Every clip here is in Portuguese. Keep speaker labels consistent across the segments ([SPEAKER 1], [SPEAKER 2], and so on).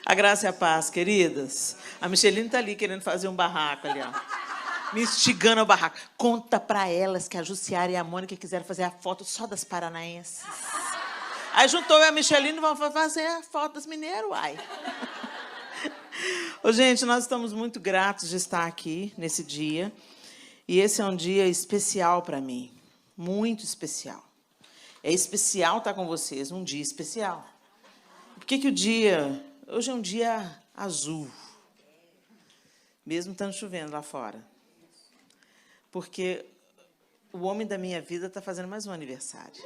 [SPEAKER 1] A graça e a paz, queridas. A Micheline está ali querendo fazer um barraco ali, ó. Me instigando ao barraco. Conta para elas que a Jussiara e a Mônica quiseram fazer a foto só das paranaenses. Aí juntou eu e a Micheline e vamos fazer a foto das mineiras, uai. Ô, gente, nós estamos muito gratos de estar aqui nesse dia. E esse é um dia especial para mim. Muito especial. É especial estar com vocês, um dia especial. Por que o dia... Hoje é um dia azul. Mesmo estando chovendo lá fora. Porque o homem da minha vida está fazendo mais um aniversário.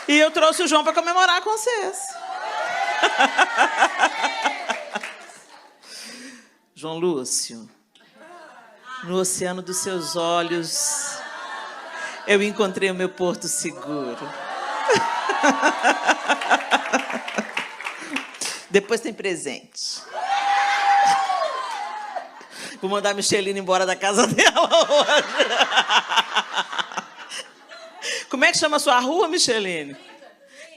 [SPEAKER 1] E eu trouxe o João para comemorar com vocês. João Lúcio, no oceano dos seus olhos, eu encontrei o meu porto seguro. Depois tem presente. Vou mandar a Micheline embora da casa dela hoje. Como é que chama a sua rua, Micheline?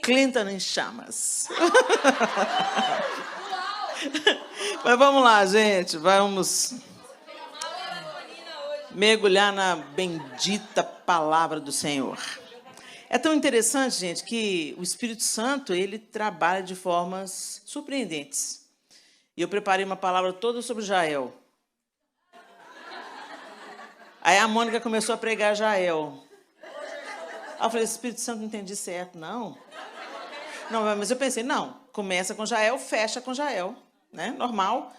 [SPEAKER 1] Clinton em Chamas. Mas vamos lá, gente. Vamos mergulhar na bendita palavra do Senhor. É tão interessante, gente, que o Espírito Santo, ele trabalha de formas surpreendentes. E eu preparei uma palavra toda sobre Jael. Aí a Mônica começou a pregar Jael. Aí eu falei, Espírito Santo, não entendi certo, não. Não, mas eu pensei, não, começa com Jael, fecha com Jael, né? Normal.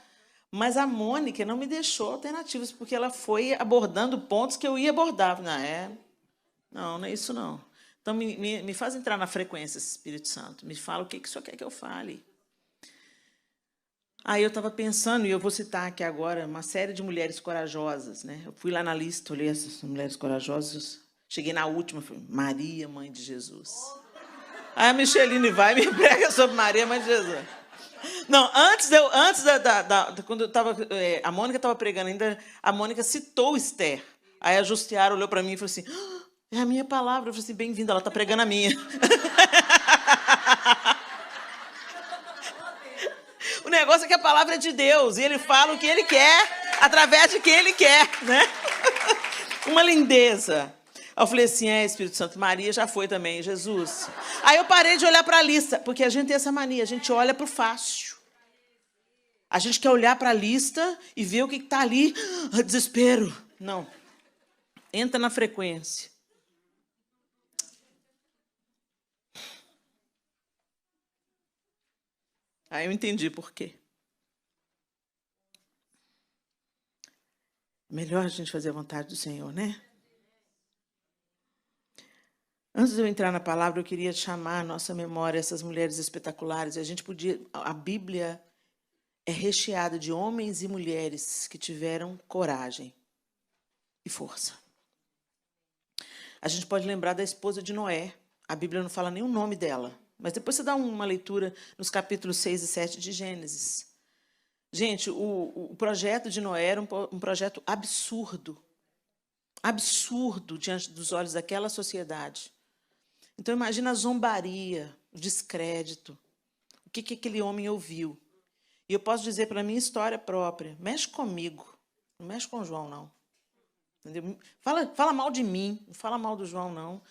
[SPEAKER 1] Mas a Mônica não me deixou alternativas, porque ela foi abordando pontos que eu ia abordar. Não é isso, não. Então, me faz entrar na frequência, Espírito Santo. Me fala o que o Senhor quer que eu fale. Aí eu estava pensando, e eu vou citar aqui agora, uma série de mulheres corajosas, né? Eu fui lá na lista, olhei essas mulheres corajosas, cheguei na última, falei, Maria, mãe de Jesus. Aí a Micheline vai e me prega sobre Maria, mãe de Jesus. Não, quando eu estava, a Mônica estava pregando ainda, a Mônica citou Esther. Aí a Justiara olhou para mim e falou assim, é a minha palavra. Eu falei assim, bem-vinda, ela está pregando a minha. O negócio é que a palavra é de Deus, e ele fala o que ele quer, através de quem ele quer, né? Uma lindeza. Aí eu falei assim, Espírito Santo, Maria já foi também, Jesus. Aí eu parei de olhar para a lista, porque a gente tem essa mania, a gente olha para o fácil. A gente quer olhar para a lista e ver o que está ali. Desespero. Não. Entra na frequência. Aí eu entendi por quê. Melhor a gente fazer a vontade do Senhor, né? Antes de eu entrar na palavra, eu queria chamar à nossa memória essas mulheres espetaculares. A Bíblia é recheada de homens e mulheres que tiveram coragem e força. A gente pode lembrar da esposa de Noé. A Bíblia não fala nem o nome dela. Mas depois você dá uma leitura nos capítulos 6 e 7 de Gênesis. Gente, o projeto de Noé era um projeto absurdo. Absurdo diante dos olhos daquela sociedade. Então, imagina a zombaria, o descrédito. O que aquele homem ouviu. E eu posso dizer pela minha história própria, mexe comigo, não mexe com o João, não. Entendeu? Fala mal de mim, não fala mal do João, não.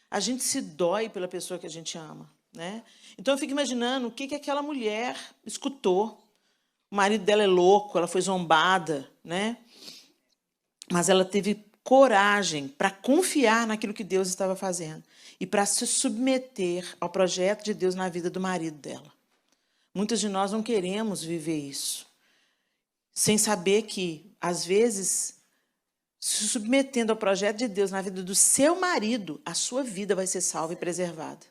[SPEAKER 1] A gente se dói pela pessoa que a gente ama. Né? Então, eu fico imaginando o que aquela mulher escutou. O marido dela é louco, ela foi zombada, né? Mas ela teve coragem para confiar naquilo que Deus estava fazendo e para se submeter ao projeto de Deus na vida do marido dela. Muitas de nós não queremos viver isso, sem saber que, às vezes, se submetendo ao projeto de Deus na vida do seu marido, a sua vida vai ser salva e preservada.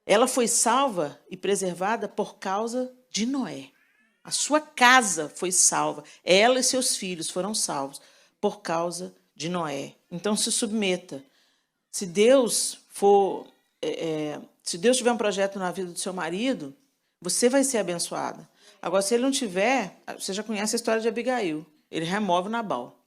[SPEAKER 1] Ela foi salva e preservada por causa de Noé. A sua casa foi salva. Ela e seus filhos foram salvos por causa de Noé. Então, se submeta. Se Deus tiver um projeto na vida do seu marido, você vai ser abençoada. Agora, se ele não tiver, você já conhece a história de Abigail. Ele remove Nabal.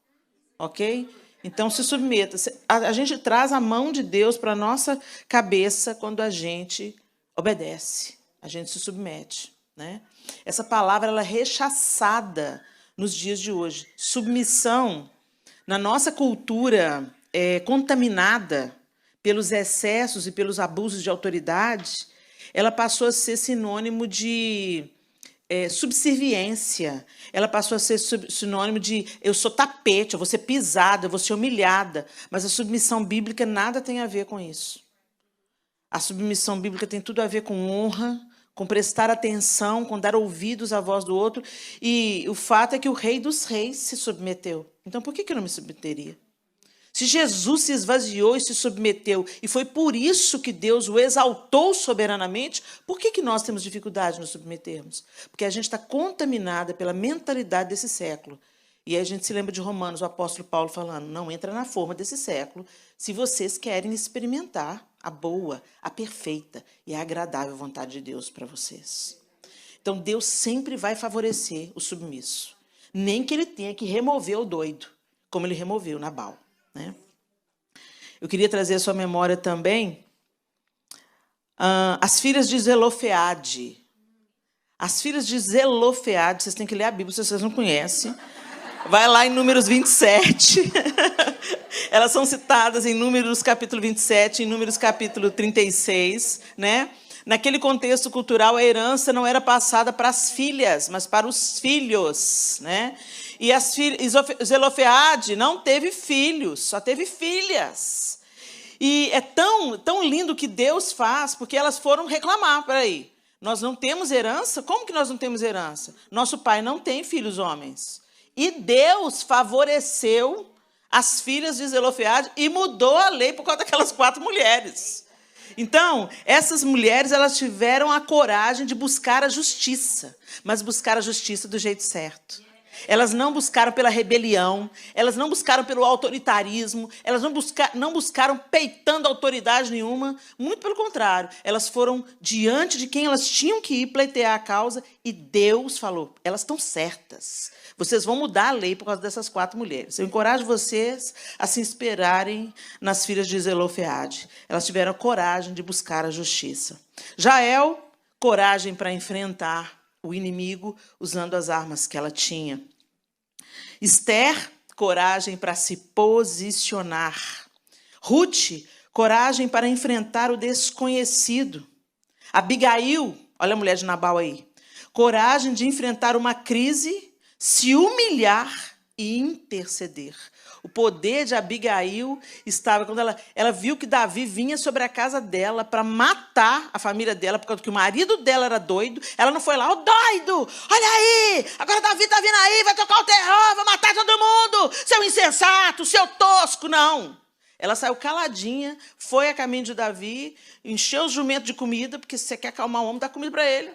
[SPEAKER 1] Ok? Então, se submeta. A gente traz a mão de Deus para a nossa cabeça quando a gente obedece, a gente se submete, né? Essa palavra ela é rechaçada nos dias de hoje. Submissão, na nossa cultura contaminada pelos excessos e pelos abusos de autoridade, ela passou a ser sinônimo de subserviência. Ela passou a ser sinônimo de eu sou tapete, eu vou ser pisada, eu vou ser humilhada. Mas a submissão bíblica nada tem a ver com isso. A submissão bíblica tem tudo a ver com honra, com prestar atenção, com dar ouvidos à voz do outro. E o fato é que o Rei dos Reis se submeteu. Então, por que eu não me submeteria? Se Jesus se esvaziou e se submeteu, e foi por isso que Deus o exaltou soberanamente, por que nós temos dificuldade de nos submetermos? Porque a gente está contaminada pela mentalidade desse século. E aí a gente se lembra de Romanos, o apóstolo Paulo falando, não entra na forma desse século, se vocês querem experimentar a boa, a perfeita e a agradável vontade de Deus para vocês. Então, Deus sempre vai favorecer o submisso. Nem que ele tenha que remover o doido, como ele removeu Nabal. Né? Eu queria trazer à sua memória também as filhas de Zelofeade. As filhas de Zelofeade, vocês têm que ler a Bíblia se vocês não conhecem. Vai lá em Números 27. Elas são citadas em Números capítulo 27, em Números capítulo 36, né? Naquele contexto cultural, a herança não era passada para as filhas, mas para os filhos, né? E Zelofeade não teve filhos, só teve filhas. E é tão lindo que Deus faz, porque elas foram reclamar, peraí, nós não temos herança? Como que nós não temos herança? Nosso pai não tem filhos homens. E Deus favoreceu as filhas de Zelofeade e mudou a lei por causa daquelas 4 mulheres. Então, essas mulheres elas tiveram a coragem de buscar a justiça, mas buscar a justiça do jeito certo. Elas não buscaram pela rebelião, elas não buscaram pelo autoritarismo, elas não buscaram peitando autoridade nenhuma, muito pelo contrário, elas foram diante de quem elas tinham que ir pleitear a causa e Deus falou, elas estão certas. Vocês vão mudar a lei por causa dessas 4 mulheres. Eu encorajo vocês a se inspirarem nas filhas de Zelofeade. Elas tiveram coragem de buscar a justiça. Jael, coragem para enfrentar o inimigo usando as armas que ela tinha. Esther, coragem para se posicionar. Ruth, coragem para enfrentar o desconhecido. Abigail, olha a mulher de Nabal aí, coragem de enfrentar uma crise, se humilhar e interceder. O poder de Abigail estava quando ela viu que Davi vinha sobre a casa dela para matar a família dela, por causa que o marido dela era doido. Ela não foi lá, ô doido, olha aí, agora Davi está vindo aí, vai tocar o terror, vai matar todo mundo, seu insensato, seu tosco, não. Ela saiu caladinha, foi a caminho de Davi, encheu o jumento de comida, porque se você quer acalmar o homem, dá comida para ele.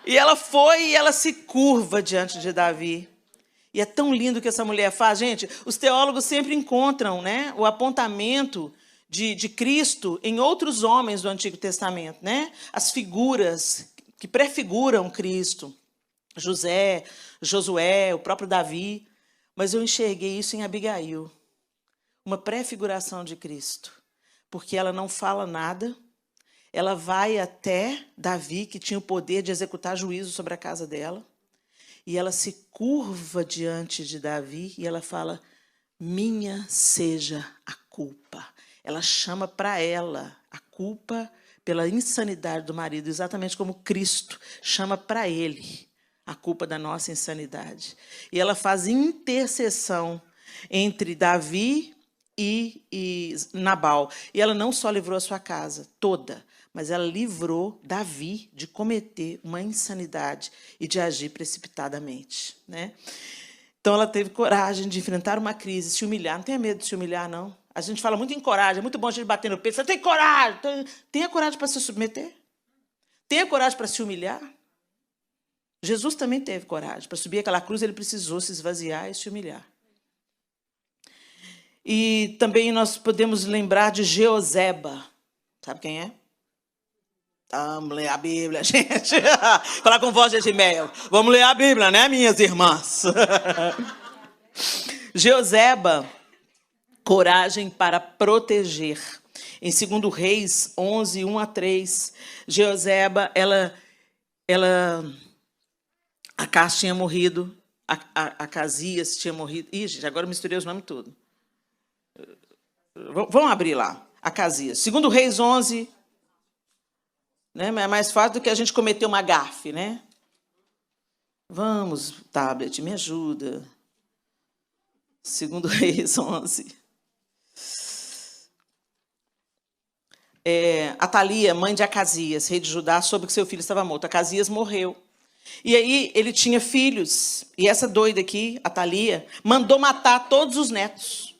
[SPEAKER 1] E ela foi e ela se curva diante de Davi. E é tão lindo o que essa mulher faz. Gente, os teólogos sempre encontram, né, o apontamento de Cristo em outros homens do Antigo Testamento. Né? As figuras que prefiguram Cristo. José, Josué, o próprio Davi. Mas eu enxerguei isso em Abigail. Uma prefiguração de Cristo. Porque ela não fala nada. Ela vai até Davi, que tinha o poder de executar juízo sobre a casa dela. E ela se curva diante de Davi e ela fala, minha seja a culpa. Ela chama para ela a culpa pela insanidade do marido, exatamente como Cristo chama para ele a culpa da nossa insanidade. E ela faz intercessão entre Davi e Nabal. E ela não só livrou a sua casa toda, mas ela livrou Davi de cometer uma insanidade e de agir precipitadamente. Né? Então, ela teve coragem de enfrentar uma crise, se humilhar. Não tenha medo de se humilhar, não. A gente fala muito em coragem, é muito bom a gente bater no peito. Você tem coragem. Tenha coragem para se submeter. Tenha coragem para se humilhar. Jesus também teve coragem. Para subir aquela cruz, ele precisou se esvaziar e se humilhar. E também nós podemos lembrar de Jeoseba. Sabe quem é? Vamos ler a Bíblia, gente. Falar com voz de Edmeia. Vamos ler a Bíblia, né, minhas irmãs? Jeoseba, coragem para proteger. Em 2 Reis 11, 1-3, Jeoseba, Acás tinha morrido, Acasias tinha morrido. Ih, gente, agora eu misturei os nomes todos. Vamos abrir lá, Acasias. 2 Reis 11, né? É mais fácil do que a gente cometer uma gafe, né? Vamos, tablet, me ajuda. 2 Reis 11. Atalia, mãe de Acasias, rei de Judá, soube que seu filho estava morto. Acasias morreu. E aí ele tinha filhos. E essa doida aqui, Atalia, mandou matar todos os netos.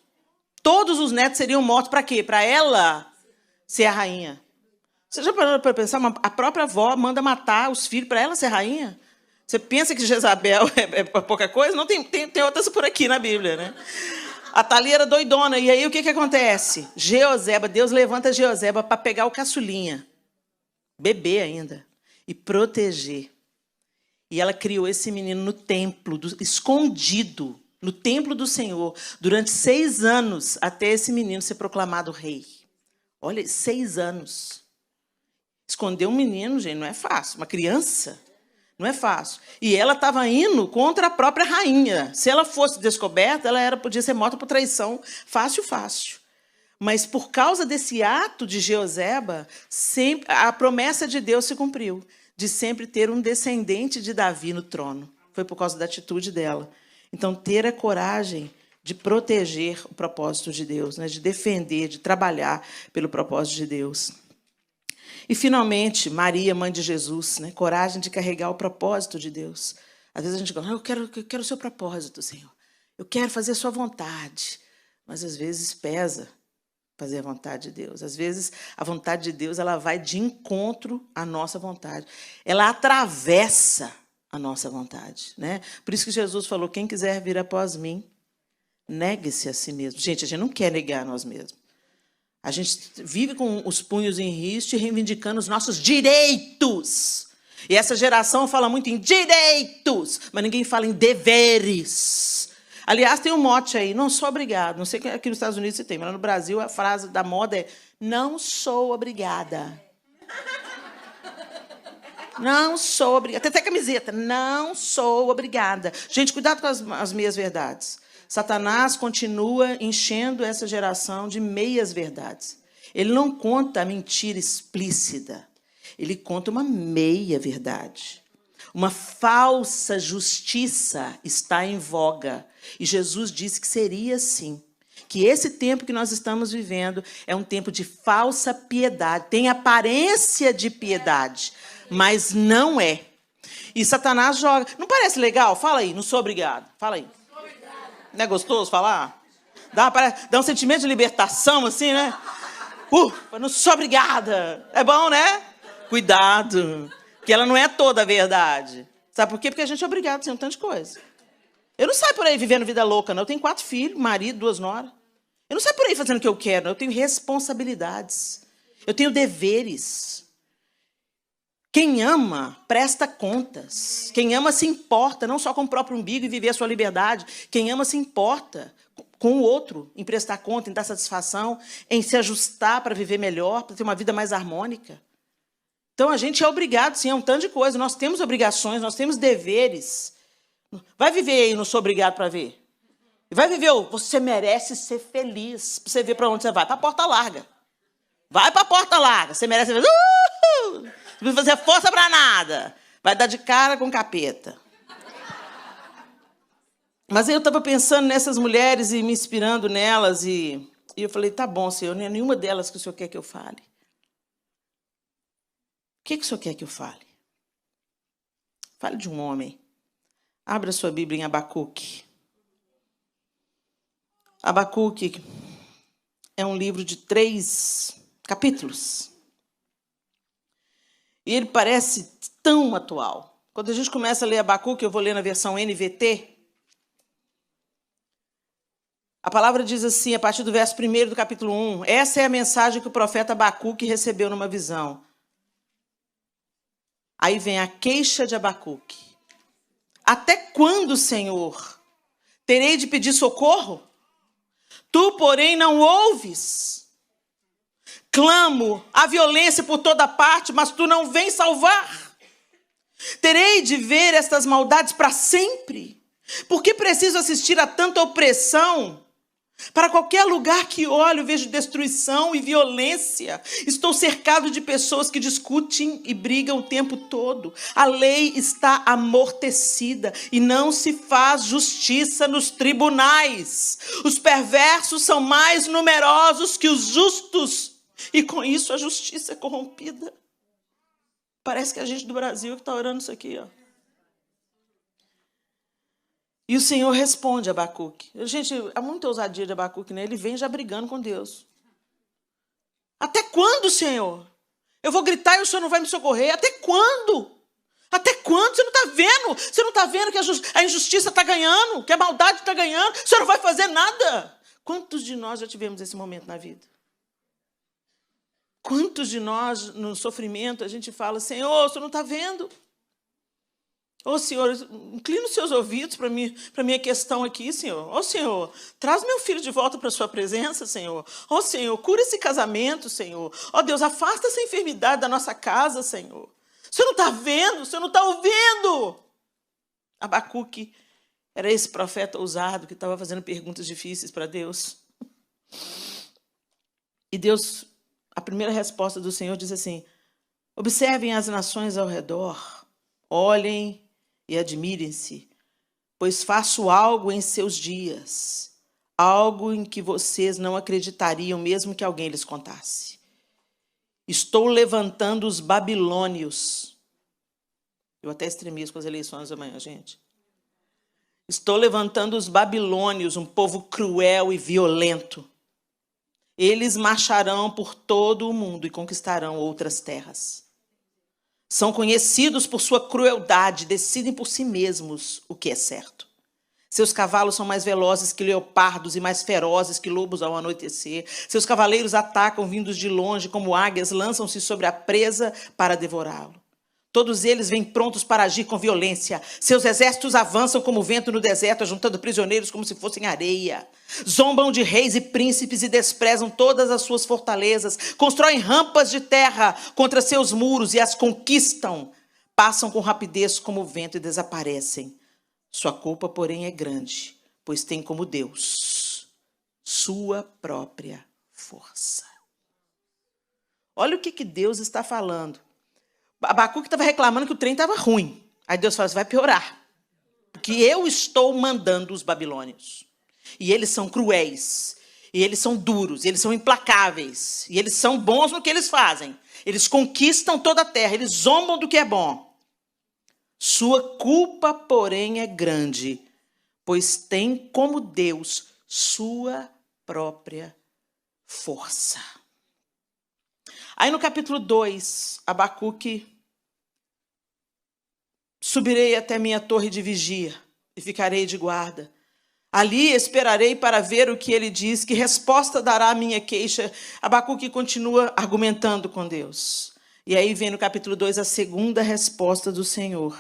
[SPEAKER 1] Todos os netos seriam mortos para quê? Para ela ser a rainha. Você já parou para pensar? A própria avó manda matar os filhos para ela ser rainha? Você pensa que Jezabel é pouca coisa? Não, tem outras por aqui na Bíblia, né? A Atalia era doidona. E aí o que acontece? Jeoseba, Deus levanta Jeoseba para pegar o caçulinha, bebê ainda, e proteger. E ela criou esse menino no templo, escondido, no templo do Senhor, durante 6 anos, até esse menino ser proclamado rei. Olha, 6 anos. Esconder um menino, gente, não é fácil. Uma criança, não é fácil. E ela estava indo contra a própria rainha. Se ela fosse descoberta, ela podia ser morta por traição. Fácil, fácil. Mas por causa desse ato de Jeoseba, a promessa de Deus se cumpriu, de sempre ter um descendente de Davi no trono. Foi por causa da atitude dela. Então, ter a coragem de proteger o propósito de Deus, né? De defender, de trabalhar pelo propósito de Deus. E, finalmente, Maria, mãe de Jesus, né? Coragem de carregar o propósito de Deus. Às vezes a gente fala, eu quero o seu propósito, Senhor. Eu quero fazer a sua vontade. Mas, às vezes, pesa fazer a vontade de Deus. Às vezes, a vontade de Deus ela vai de encontro à nossa vontade. Ela atravessa a nossa vontade, né? Por isso que Jesus falou, quem quiser vir após mim, negue-se a si mesmo. Gente, a gente não quer negar a nós mesmos. A gente vive com os punhos em riste, reivindicando os nossos direitos. E essa geração fala muito em direitos, mas ninguém fala em deveres. Aliás, tem um mote aí, não sou obrigado. Não sei que aqui nos Estados Unidos se tem, mas no Brasil a frase da moda é não sou obrigada. Não sou obrigada. Tem até camiseta. Não sou obrigada. Gente, cuidado com as meias-verdades. Satanás continua enchendo essa geração de meias-verdades. Ele não conta a mentira explícita. Ele conta uma meia-verdade. Uma falsa justiça está em voga. E Jesus disse que seria assim. Que esse tempo que nós estamos vivendo é um tempo de falsa piedade. Tem aparência de piedade, mas não é. E Satanás joga. Não parece legal? Fala aí, não sou obrigado. Fala aí. Não é gostoso falar? Dá um sentimento de libertação, assim, né? Não sou obrigada. É bom, né? Cuidado, que ela não é toda a verdade. Sabe por quê? Porque a gente é obrigado a ser um tanto de coisa. Eu não saio por aí vivendo vida louca, não. Eu tenho 4 filhos, marido, 2 noras. Eu não saio por aí fazendo o que eu quero, não. Eu tenho responsabilidades. Eu tenho deveres. Quem ama, presta contas. Quem ama se importa, não só com o próprio umbigo e viver a sua liberdade. Quem ama se importa com o outro, em prestar conta, em dar satisfação, em se ajustar para viver melhor, para ter uma vida mais harmônica. Então, a gente é obrigado, sim, a um tanto de coisa. Nós temos obrigações, nós temos deveres. Vai viver aí, não sou obrigado para ver. Vai viver, você merece ser feliz. Para você ver para onde você vai. Para a porta larga. Vai para a porta larga. Você merece ser feliz. Não vai fazer força para nada. Vai dar de cara com capeta. Mas aí eu estava pensando nessas mulheres e me inspirando nelas. E eu falei, tá bom, Senhor, não é nenhuma delas que o Senhor quer que eu fale. O que o Senhor quer que eu fale? Fale de um homem. Abra sua Bíblia em Abacuque. Abacuque é um livro de 3 capítulos. E ele parece tão atual. Quando a gente começa a ler Abacuque, eu vou ler na versão NVT. A palavra diz assim, a partir do verso 1 do capítulo 1. Essa é a mensagem que o profeta Abacuque recebeu numa visão. Aí vem a queixa de Abacuque. Até quando, Senhor, Terei de pedir socorro? Tu, porém, não ouves. Clamo a violência por toda parte, mas tu não vens salvar. Terei de ver estas maldades para sempre? Por que preciso assistir a tanta opressão? Para qualquer lugar que olho, vejo destruição e violência. Estou cercado de pessoas que discutem e brigam o tempo todo. A lei está amortecida e não se faz justiça nos tribunais. Os perversos são mais numerosos que os justos. E com isso a justiça é corrompida. Parece que a gente do Brasil que está orando isso aqui, ó. E o Senhor responde a Abacuque. Gente, há muita ousadia de Abacuque, né? Ele vem já brigando com Deus. Até quando, Senhor? Eu vou gritar e o Senhor não vai me socorrer? Até quando? Até quando? Você não está vendo? Você não está vendo que a injustiça está ganhando? Que a maldade está ganhando? O Senhor não vai fazer nada? Quantos de nós já tivemos esse momento na vida? Quantos de nós, no sofrimento, a gente fala, Senhor, o Senhor não está vendo? Ô, Senhor, inclina os seus ouvidos para a minha questão aqui, Senhor. Ô, Senhor, traz meu filho de volta para a sua presença, Senhor. Ô, Senhor, cura esse casamento, Senhor. Ó, Deus, afasta essa enfermidade da nossa casa, Senhor. O Senhor não está vendo, o Senhor não está ouvindo. Abacuque era esse profeta ousado que estava fazendo perguntas difíceis para Deus. E Deus, a primeira resposta do Senhor diz assim, observem as nações ao redor, olhem e admirem-se, pois faço algo em seus dias, algo em que vocês não acreditariam, mesmo que alguém lhes contasse. Estou levantando os babilônios. Eu até estremeço com as eleições amanhã, gente. Estou levantando os babilônios, um povo cruel e violento. Eles marcharão por todo o mundo e conquistarão outras terras. São conhecidos por sua crueldade, decidem por si mesmos o que é certo. Seus cavalos são mais velozes que leopardos e mais ferozes que lobos ao anoitecer. Seus cavaleiros atacam vindos de longe, como águias, lançam-se sobre a presa para devorá-lo. Todos eles vêm prontos para agir com violência. Seus exércitos avançam como vento no deserto, ajuntando prisioneiros como se fossem areia. Zombam de reis e príncipes e desprezam todas as suas fortalezas. Constroem rampas de terra contra seus muros e as conquistam. Passam com rapidez como o vento e desaparecem. Sua culpa, porém, é grande, pois tem como Deus sua própria força. Olha o que Deus está falando. Abacuque estava reclamando que o trem estava ruim. Aí Deus fala, vai piorar. Porque eu estou mandando os babilônios. E eles são cruéis. E eles são duros. E eles são implacáveis. E eles são bons no que eles fazem. Eles conquistam toda a terra. Eles zombam do que é bom. Sua culpa, porém, é grande. Pois tem como Deus sua própria força. Aí no capítulo 2, Abacuque, subirei até minha torre de vigia e ficarei de guarda. Ali esperarei para ver o que ele diz, que resposta dará a minha queixa. Abacuque continua argumentando com Deus. E aí vem no capítulo 2 a segunda resposta do Senhor.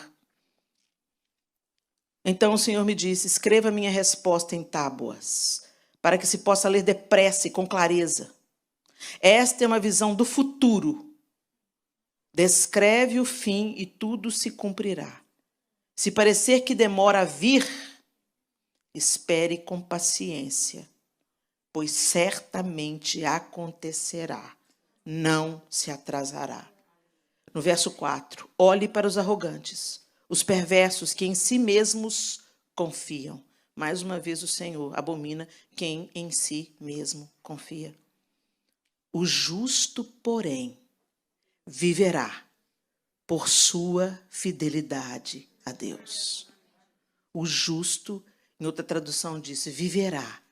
[SPEAKER 1] Então o Senhor me disse, escreva minha resposta em tábuas, para que se possa ler depressa e com clareza. Esta é uma visão do futuro. Descreve o fim e tudo se cumprirá. Se parecer que demora a vir, espere com paciência, pois certamente acontecerá, não se atrasará. No verso 4, olhe para os arrogantes, os perversos que em si mesmos confiam. Mais uma vez o Senhor abomina quem em si mesmo confia. O justo, porém, viverá por sua fidelidade a Deus. O justo, em outra tradução disse, viverá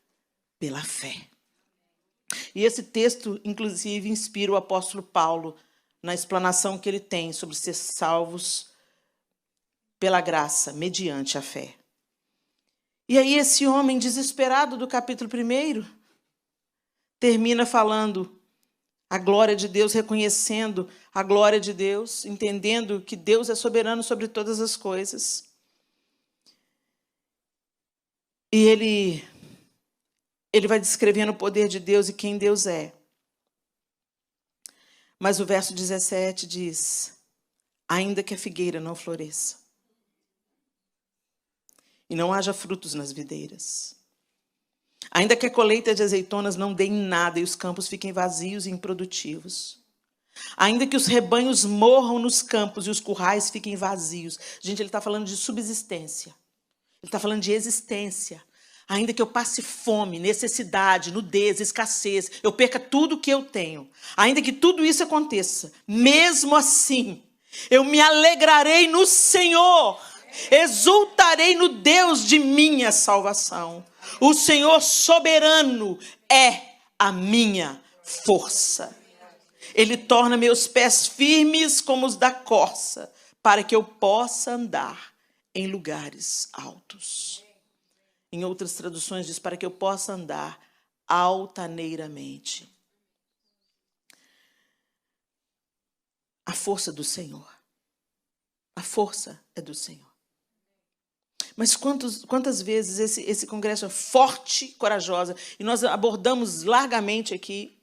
[SPEAKER 1] pela fé. E esse texto, inclusive, inspira o apóstolo Paulo na explanação que ele tem sobre ser salvos pela graça, mediante a fé. E aí esse homem desesperado do capítulo 1 termina falando a glória de Deus, reconhecendo a glória de Deus, entendendo que Deus é soberano sobre todas as coisas. E ele vai descrevendo o poder de Deus e quem Deus é. Mas o verso 17 diz: ainda que a figueira não floresça, e não haja frutos nas videiras, ainda que a colheita de azeitonas não dê em nada e os campos fiquem vazios e improdutivos, ainda que os rebanhos morram nos campos e os currais fiquem vazios. Gente, ele está falando de subsistência. Ele está falando de existência. Ainda que eu passe fome, necessidade, nudez, escassez, eu perca tudo que eu tenho. Ainda que tudo isso aconteça, mesmo assim, eu me alegrarei no Senhor. Exultarei no Deus de minha salvação. O Senhor soberano é a minha força. Ele torna meus pés firmes como os da corça, para que eu possa andar em lugares altos. Em outras traduções diz, para que eu possa andar altaneiramente. A força do Senhor. A força é do Senhor. Mas quantas vezes esse congresso é forte, corajosa, e nós abordamos largamente aqui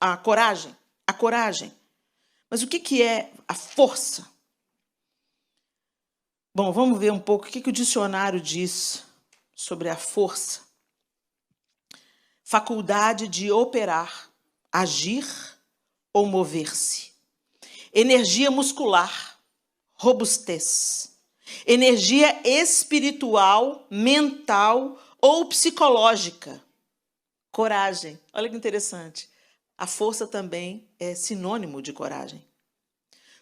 [SPEAKER 1] a coragem. A coragem. Mas o que é a força? Bom, vamos ver um pouco o que o dicionário diz sobre a força. Faculdade de operar, agir ou mover-se. Energia muscular, robustez. Energia espiritual, mental ou psicológica. Coragem. Olha que interessante. A força também é sinônimo de coragem.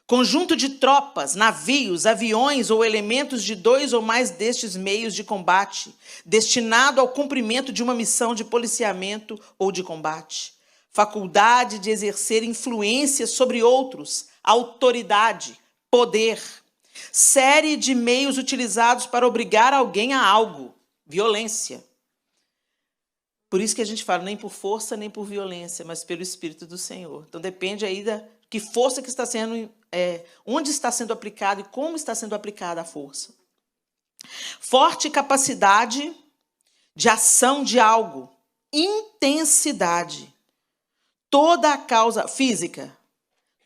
[SPEAKER 1] Conjunto de tropas, navios, aviões ou elementos de 2 ou mais destes meios de combate, destinado ao cumprimento de uma missão de policiamento ou de combate. Faculdade de exercer influência sobre outros, autoridade, poder. Série de meios utilizados para obrigar alguém a algo, violência. Por isso que a gente fala, nem por força, nem por violência, mas pelo Espírito do Senhor. Então depende aí da que força que está sendo, onde está sendo aplicada e como está sendo aplicada a força. Forte capacidade de ação de algo. Intensidade. Toda a causa física.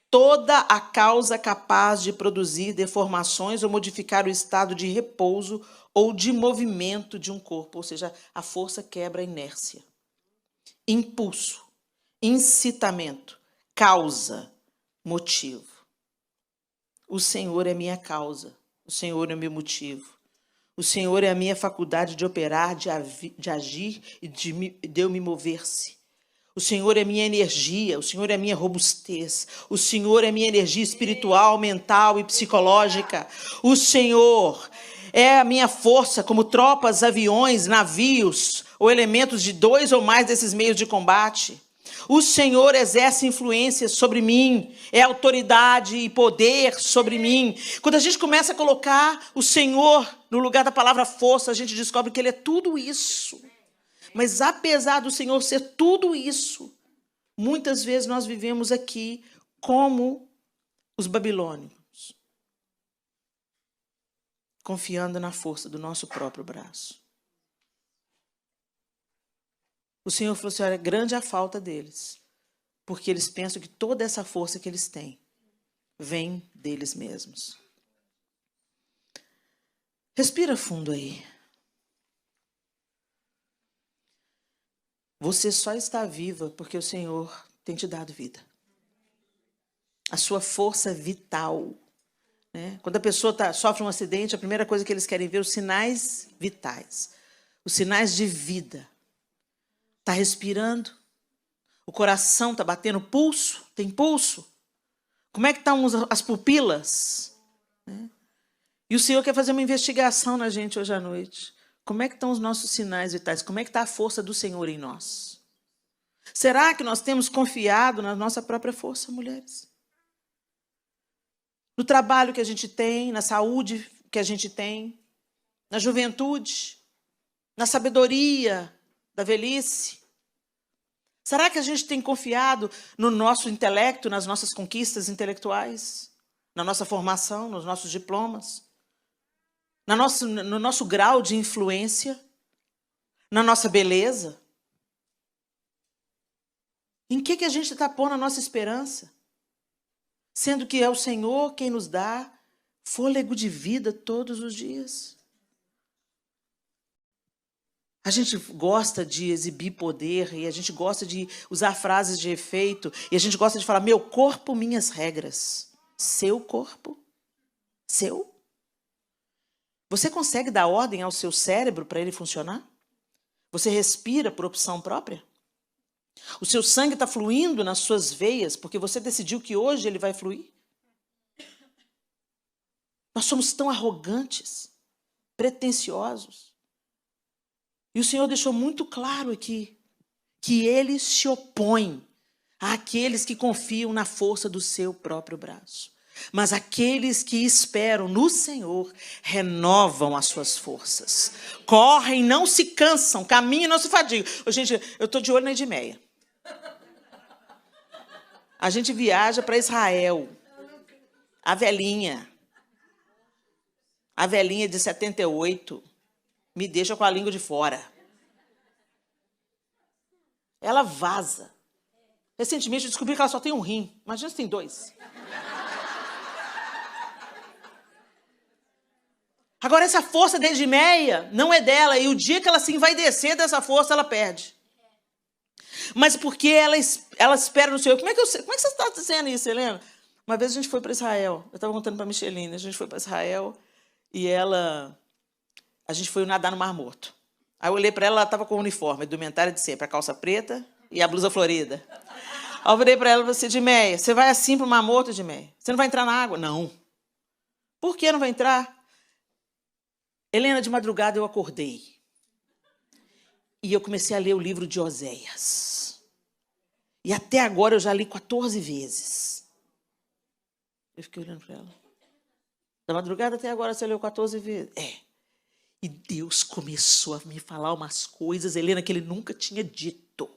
[SPEAKER 1] Toda a causa capaz de produzir deformações ou modificar o estado de repouso ou de movimento de um corpo. Ou seja, a força quebra a inércia. Impulso. Incitamento. Causa. Motivo. O Senhor é minha causa. O Senhor é meu motivo. O Senhor é a minha faculdade de operar, de agir e de eu me mover-se. O Senhor é minha energia, o Senhor é minha robustez. O Senhor é minha energia espiritual, mental e psicológica. O Senhor é a minha força, como tropas, aviões, navios ou elementos de 2 ou mais desses meios de combate. O Senhor exerce influência sobre mim, é autoridade e poder sobre mim. Quando a gente começa a colocar o Senhor no lugar da palavra força, a gente descobre que Ele é tudo isso. Mas apesar do Senhor ser tudo isso, muitas vezes nós vivemos aqui como os babilônicos, confiando na força do nosso próprio braço. O Senhor falou assim, olha, grande a falta deles, porque eles pensam que toda essa força que eles têm vem deles mesmos. Respira fundo aí. Você só está viva porque o Senhor tem te dado vida. A sua força vital. Né? Quando a pessoa sofre um acidente, a primeira coisa que eles querem ver é os sinais vitais. Os sinais de vida. Está respirando? O coração está batendo pulso? Tem pulso? Como é que estão as pupilas? Né? E o Senhor quer fazer uma investigação na gente hoje à noite. Como é que estão os nossos sinais vitais? Como é que está a força do Senhor em nós? Será que nós temos confiado na nossa própria força, mulheres? No trabalho que a gente tem, na saúde que a gente tem, na juventude, na sabedoria da velhice? Será que a gente tem confiado no nosso intelecto, nas nossas conquistas intelectuais, na nossa formação, nos nossos diplomas, no nosso grau de influência? Na nossa beleza? Em que a gente está pondo a nossa esperança? Sendo que é o Senhor quem nos dá fôlego de vida todos os dias. A gente gosta de exibir poder e a gente gosta de usar frases de efeito e a gente gosta de falar, meu corpo, minhas regras. Seu corpo? Seu? Você consegue dar ordem ao seu cérebro para ele funcionar? Você respira por opção própria? O seu sangue está fluindo nas suas veias porque você decidiu que hoje ele vai fluir? Nós somos tão arrogantes, pretensiosos. E o Senhor deixou muito claro aqui que Ele se opõe àqueles que confiam na força do seu próprio braço. Mas aqueles que esperam no Senhor renovam as suas forças. Correm, não se cansam, caminham e não se fadigam. Gente, eu estou de olho na Edmeia. A gente viaja para Israel. A velhinha de 78, me deixa com a língua de fora. Ela vaza. Recentemente eu descobri que ela só tem um rim. Imagina se tem 2. Agora, essa força de Edmeia não é dela. E o dia que ela se envaidecer dessa força, ela perde. Mas porque ela espera no Senhor. Como é que você está dizendo isso, Helena? Uma vez a gente foi para Israel. Eu estava contando para a Micheline. A gente foi para Israel e a gente foi nadar no Mar Morto. Aí eu olhei para ela estava com o uniforme, a indumentária de sempre, a calça preta e a blusa florida. Aí eu virei para ela e falei assim, Edmeia, você vai assim para o Mar Morto, Edmeia? Você não vai entrar na água? Não. Por que não vai entrar? Helena, de madrugada eu acordei. E eu comecei a ler o livro de Oséias. E até agora eu já li 14 vezes. Eu fiquei olhando para ela. Da madrugada até agora você leu 14 vezes? É. E Deus começou a me falar umas coisas, Helena, que Ele nunca tinha dito.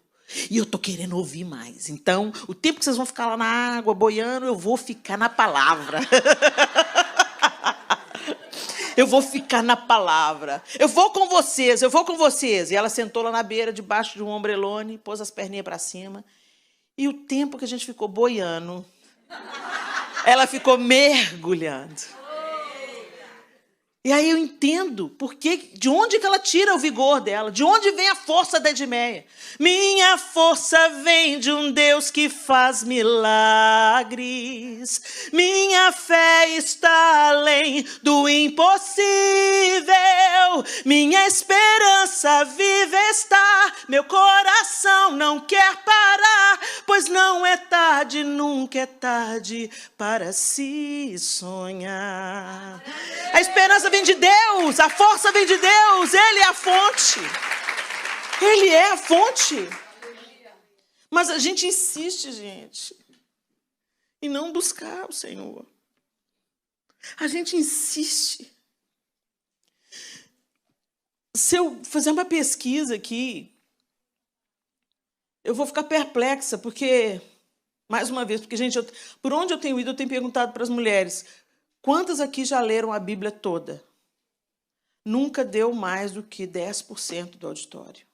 [SPEAKER 1] E eu estou querendo ouvir mais. Então, o tempo que vocês vão ficar lá na água, boiando, eu vou ficar na palavra. Eu vou ficar na palavra. Eu vou com vocês. E ela sentou lá na beira, debaixo de um ombrelone, pôs as perninhas para cima. E o tempo que a gente ficou boiando, ela ficou mergulhando. E aí eu entendo de onde que ela tira o vigor dela, de onde vem a força da Edmeia. Minha força vem de um Deus que faz milagres. Minha fé está além do impossível. Minha esperança viva está. Meu coração não quer parar, pois não é tarde, nunca é tarde para se sonhar. A esperança vem de Deus, a força vem de Deus, Ele é a fonte. Ele é a fonte. Mas a gente insiste, gente, em não buscar o Senhor. A gente insiste. Se eu fazer uma pesquisa aqui, eu vou ficar perplexa, porque, mais uma vez, porque, gente, por onde eu tenho ido, eu tenho perguntado para as mulheres, quantas aqui já leram a Bíblia toda? Nunca deu mais do que 10% do auditório.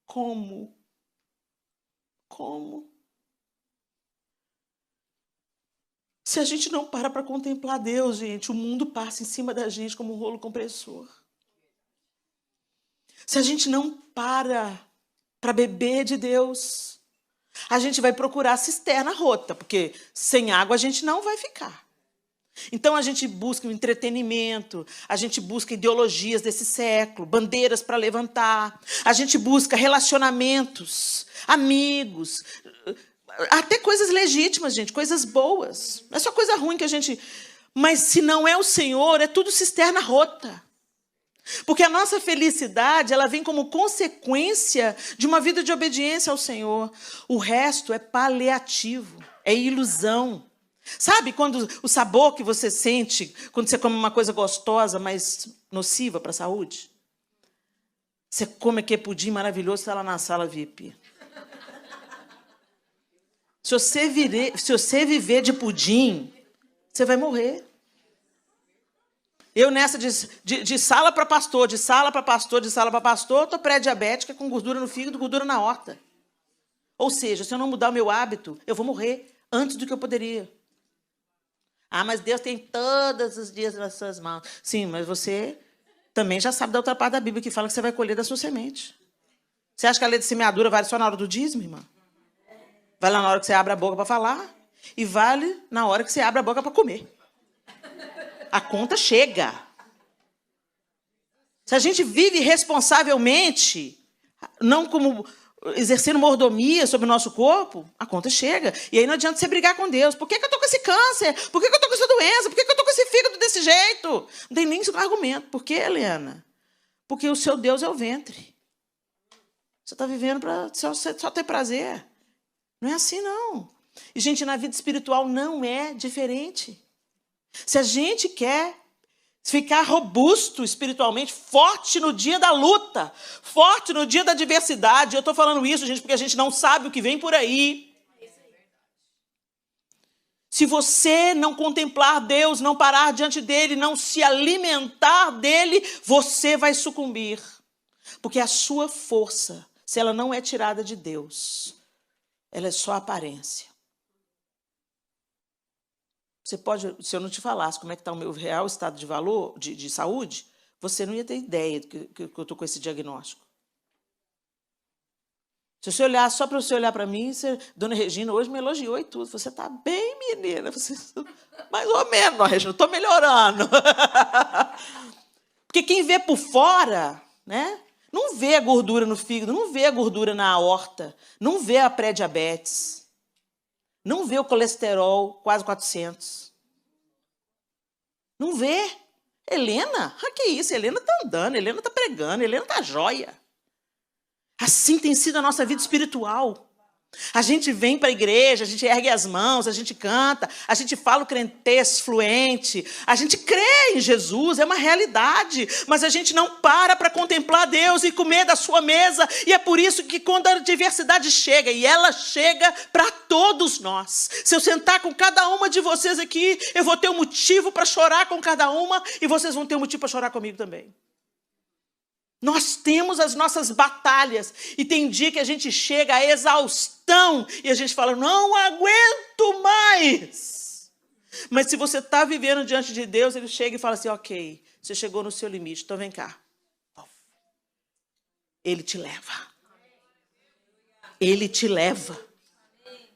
[SPEAKER 1] Como? Se a gente não para contemplar Deus, gente, o mundo passa em cima da gente como um rolo compressor. Se a gente não para beber de Deus, a gente vai procurar cisterna rota, porque sem água a gente não vai ficar. Então a gente busca o entretenimento, a gente busca ideologias desse século, bandeiras para levantar, a gente busca relacionamentos, amigos, até coisas legítimas, gente, coisas boas. Não é só coisa ruim que a gente... Mas se não é o Senhor, é tudo cisterna rota. Porque a nossa felicidade, ela vem como consequência de uma vida de obediência ao Senhor. O resto é paliativo, é ilusão. Sabe quando o sabor que você sente quando você come uma coisa gostosa, mas nociva para a saúde? Você come aquele pudim maravilhoso, está lá na sala VIP. Se você viver de pudim, você vai morrer. Eu nessa de sala para pastor, de sala para pastor, de sala para pastor, estou pré-diabética com gordura no fígado, gordura na horta. Ou seja, se eu não mudar o meu hábito, eu vou morrer antes do que eu poderia. Ah, mas Deus tem todos os dias nas suas mãos. Sim, mas você também já sabe da outra parte da Bíblia que fala que você vai colher da sua semente. Você acha que a lei de semeadura vale só na hora do dízimo, irmã? Vale na hora que você abre a boca para falar e vale na hora que você abre a boca para comer. A conta chega. Se a gente vive responsavelmente, não como exercendo mordomia sobre o nosso corpo, a conta chega. E aí não adianta você brigar com Deus. Por que eu estou com esse câncer? Por que eu estou com essa doença? Por que eu estou com esse fígado desse jeito? Não tem nem argumento. Por quê, Helena? Porque o seu Deus é o ventre. Você está vivendo para só ter prazer. Não é assim, não. E, gente, na vida espiritual não é diferente. Se a gente quer ficar robusto espiritualmente, forte no dia da luta, forte no dia da adversidade, eu estou falando isso, gente, porque a gente não sabe o que vem por aí. Se você não contemplar Deus, não parar diante dele, não se alimentar dele, você vai sucumbir. Porque a sua força, se ela não é tirada de Deus, ela é só aparência. Você pode, se eu não te falasse como é que está o meu real estado de valor, de saúde, você não ia ter ideia que eu estou com esse diagnóstico. Se você olhar, só para você olhar para mim, Dona Regina hoje me elogiou e tudo. Você está bem, menina. Você, mais ou menos, Dona Regina, estou melhorando. Porque quem vê por fora, né, não vê a gordura no fígado, não vê a gordura na aorta, não vê a pré-diabetes. Não vê o colesterol quase 400. Não vê. Helena? Que isso? Helena está andando, Helena está pregando, Helena está jóia. Assim tem sido a nossa vida espiritual. A gente vem para a igreja, a gente ergue as mãos, a gente canta, a gente fala o crentez fluente, a gente crê em Jesus, é uma realidade, mas a gente não para contemplar Deus e comer da sua mesa, e é por isso que quando a adversidade chega, e ela chega para todos nós, se eu sentar com cada uma de vocês aqui, eu vou ter um motivo para chorar com cada uma, e vocês vão ter um motivo para chorar comigo também. Nós temos as nossas batalhas e tem dia que a gente chega à exaustão e a gente fala, não aguento mais. Mas se você está vivendo diante de Deus, ele chega e fala assim, ok, você chegou no seu limite, então vem cá. Ele te leva. Ele te leva.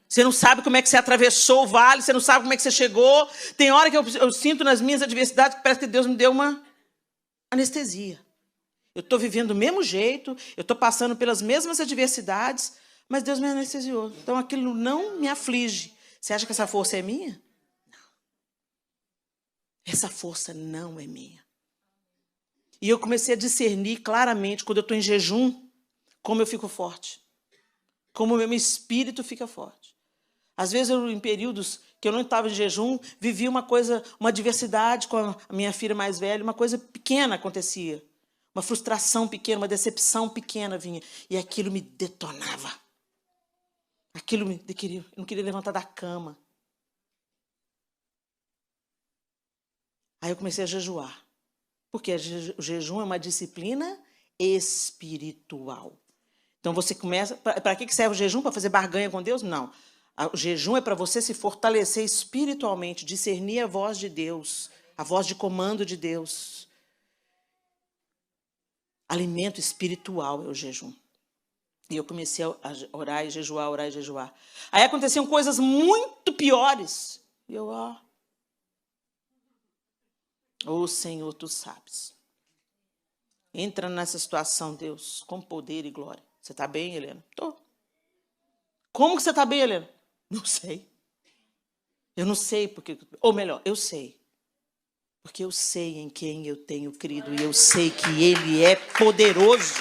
[SPEAKER 1] Você não sabe como é que você atravessou o vale, você não sabe como é que você chegou. Tem hora que eu sinto nas minhas adversidades que parece que Deus me deu uma anestesia. Eu estou vivendo do mesmo jeito, eu estou passando pelas mesmas adversidades, mas Deus me anestesiou. Então, aquilo não me aflige. Você acha que essa força é minha? Não. Essa força não é minha. E eu comecei a discernir claramente, quando eu estou em jejum, como eu fico forte. Como o meu espírito fica forte. Às vezes, em períodos que eu não estava em jejum, vivi uma adversidade com a minha filha mais velha, uma coisa pequena acontecia. Uma frustração pequena, uma decepção pequena vinha. E aquilo me detonava. Eu não queria levantar da cama. Aí eu comecei a jejuar. Porque o jejum é uma disciplina espiritual. Então você começa... Para que serve o jejum? Para fazer barganha com Deus? Não. O jejum é para você se fortalecer espiritualmente, discernir a voz de Deus, a voz de comando de Deus. Alimento espiritual é o jejum. E eu comecei a orar e jejuar, orar e jejuar. Aí aconteciam coisas muito piores. E eu, Senhor, tu sabes. Entra nessa situação, Deus, com poder e glória. Você está bem, Helena? Estou. Como que você está bem, Helena? Não sei. Eu não sei porque... Ou melhor, eu sei. Porque eu sei em quem eu tenho crido e eu sei que Ele é poderoso.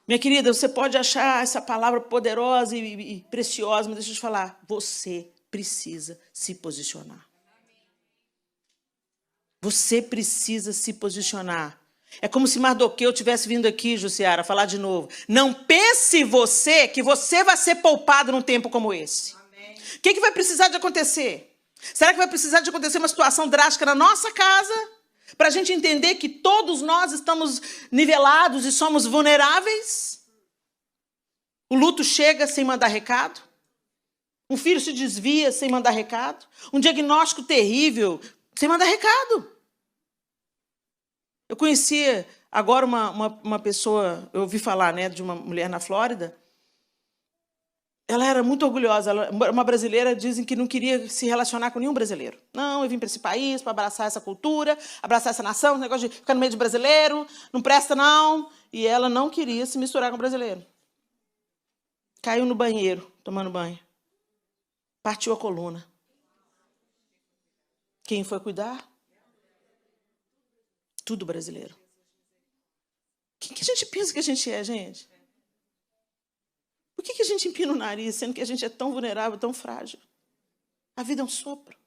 [SPEAKER 1] Minha querida, você pode achar essa palavra poderosa e preciosa, mas deixa eu te falar, você precisa se posicionar. Você precisa se posicionar. É como se Mardoqueu tivesse vindo aqui, Jussiara, falar de novo. Não pense você que você vai ser poupado num tempo como esse. O que vai precisar de acontecer? Será que vai precisar de acontecer uma situação drástica na nossa casa para a gente entender que todos nós estamos nivelados e somos vulneráveis? O luto chega sem mandar recado. Um filho se desvia sem mandar recado. Um diagnóstico terrível sem mandar recado. Eu conheci agora uma pessoa, eu ouvi falar, né, de uma mulher na Flórida. Ela era muito orgulhosa. Uma brasileira, dizem que não queria se relacionar com nenhum brasileiro. Não, eu vim para esse país para abraçar essa cultura, abraçar essa nação, esse negócio de ficar no meio de brasileiro, não presta não. E ela não queria se misturar com brasileiro. Caiu no banheiro, tomando banho. Partiu a coluna. Quem foi cuidar? Tudo brasileiro. Quem que a gente pensa que a gente é, gente? Por que a gente empina o nariz, sendo que a gente é tão vulnerável, tão frágil? A vida é um sopro.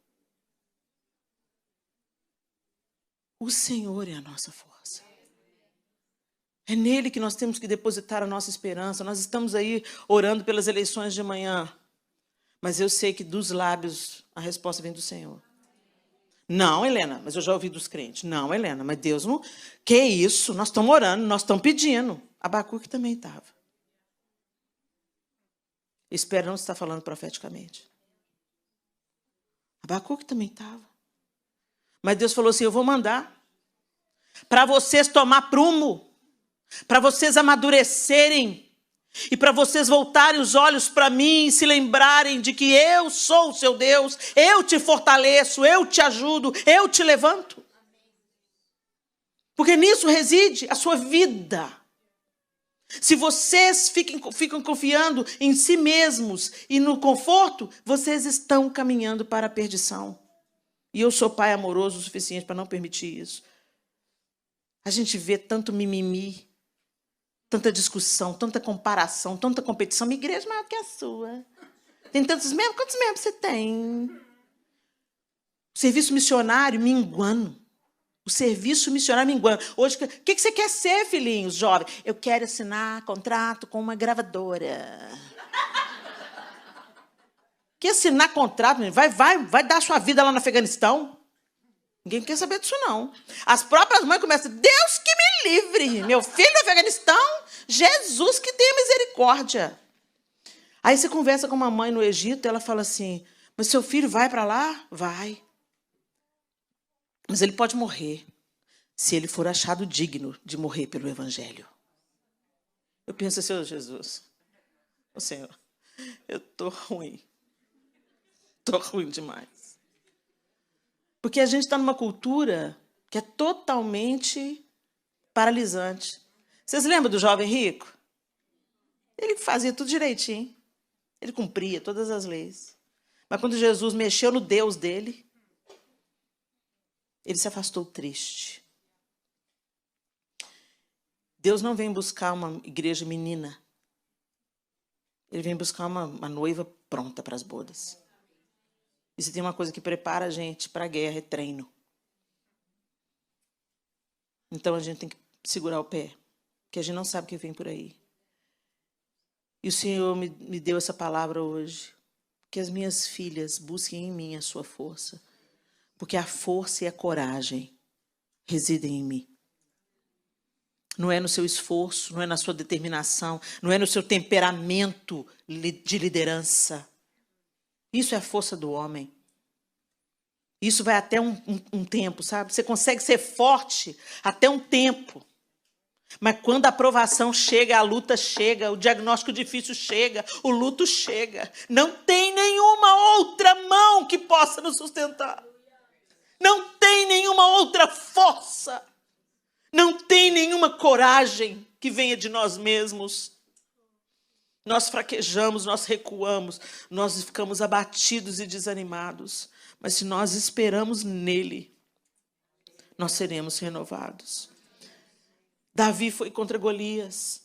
[SPEAKER 1] O Senhor é a nossa força. É nele que nós temos que depositar a nossa esperança. Nós estamos aí orando pelas eleições de amanhã. Mas eu sei que dos lábios a resposta vem do Senhor. Não, Helena, mas eu já ouvi dos crentes. Não, Helena, mas Deus não... Que isso? Nós estamos orando, nós estamos pedindo. Abacuque também estava. Espero não estar falando profeticamente. Abacuque também estava. Mas Deus falou assim, eu vou mandar para vocês tomar prumo, para vocês amadurecerem e para vocês voltarem os olhos para mim e se lembrarem de que eu sou o seu Deus, eu te fortaleço, eu te ajudo, eu te levanto. Porque nisso reside a sua vida. Se vocês ficam confiando em si mesmos e no conforto, vocês estão caminhando para a perdição. E eu sou pai amoroso o suficiente para não permitir isso. A gente vê tanto mimimi, tanta discussão, tanta comparação, tanta competição. Minha igreja é maior que a sua. Tem tantos membros? Quantos membros você tem? O serviço missionário minguando. O serviço missionário minguando. Hoje, o que você quer ser, filhinhos, jovem? Eu quero assinar contrato com uma gravadora. Quer assinar contrato? Vai dar sua vida lá no Afeganistão? Ninguém quer saber disso, não. As próprias mães começam, Deus que me livre. Meu filho no Afeganistão, Jesus que tenha misericórdia. Aí você conversa com uma mãe no Egito, ela fala assim, mas seu filho vai para lá? Vai. Mas ele pode morrer, se ele for achado digno de morrer pelo Evangelho. Eu penso assim, Jesus, ô Senhor, eu estou ruim. Estou ruim demais. Porque a gente está numa cultura que é totalmente paralisante. Vocês lembram do jovem rico? Ele fazia tudo direitinho. Ele cumpria todas as leis. Mas quando Jesus mexeu no Deus dele, ele se afastou triste. Deus não vem buscar uma igreja menina. Ele vem buscar uma noiva pronta para as bodas. E se tem uma coisa que prepara a gente para a guerra, é treino. Então a gente tem que segurar o pé, porque a gente não sabe o que vem por aí. E o Senhor me deu essa palavra hoje. Que as minhas filhas busquem em mim a sua força. Porque a força e a coragem residem em mim. Não é no seu esforço, não é na sua determinação, não é no seu temperamento de liderança. Isso é a força do homem. Isso vai até um tempo, sabe? Você consegue ser forte até um tempo. Mas quando a aprovação chega, a luta chega, o diagnóstico difícil chega, o luto chega. Não tem nenhuma outra mão que possa nos sustentar. Não tem nenhuma outra força. Não tem nenhuma coragem que venha de nós mesmos. Nós fraquejamos, nós recuamos, nós ficamos abatidos e desanimados. Mas se nós esperamos nele, nós seremos renovados. Davi foi contra Golias.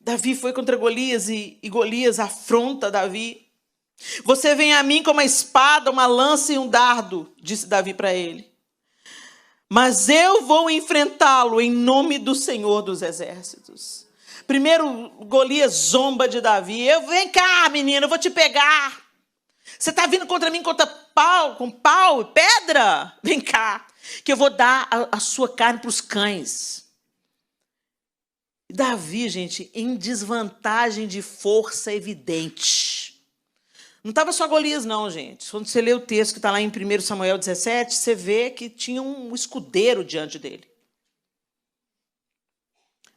[SPEAKER 1] Davi foi contra Golias e Golias afronta Davi. Você vem a mim com uma espada, uma lança e um dardo, disse Davi para ele. Mas eu vou enfrentá-lo em nome do Senhor dos Exércitos. Primeiro, Golias zomba de Davi. Vem cá, menino, eu vou te pegar. Você está vindo contra mim contra pau, com pau e pedra? Vem cá, que eu vou dar a sua carne para os cães. Davi, gente, em desvantagem de força evidente. Não estava só Golias, não, gente. Quando você lê o texto que está lá em 1 Samuel 17, você vê que tinha um escudeiro diante dele.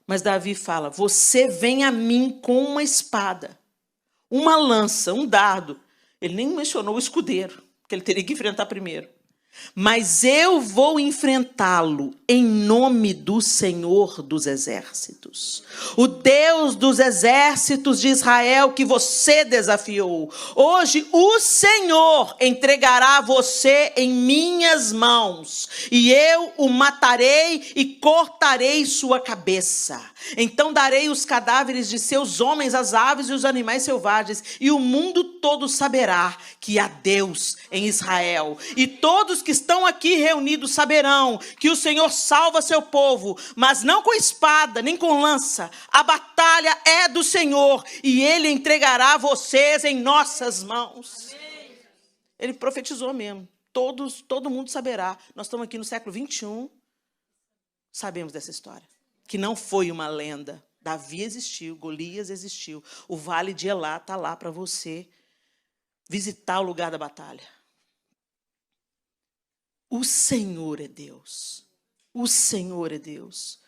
[SPEAKER 1] Mas Davi fala, você vem a mim com uma espada, uma lança, um dardo. Ele nem mencionou o escudeiro, que ele teria que enfrentar primeiro. Mas eu vou enfrentá-lo em nome do Senhor dos Exércitos, o Deus dos exércitos de Israel que você desafiou. Hoje o Senhor entregará você em minhas mãos, e eu o matarei e cortarei sua cabeça. Então darei os cadáveres de seus homens às aves e os animais selvagens, e o mundo todo saberá que há Deus em Israel. E todos que estão aqui reunidos saberão que o Senhor salva seu povo, mas não com espada, nem com lança. A batalha é do Senhor, e Ele entregará vocês em nossas mãos. Ele profetizou mesmo. Todo mundo saberá. Nós estamos aqui no século 21, sabemos dessa história. Que não foi uma lenda. Davi existiu, Golias existiu. O vale de Elá está lá para você visitar o lugar da batalha. O Senhor é Deus. O Senhor é Deus.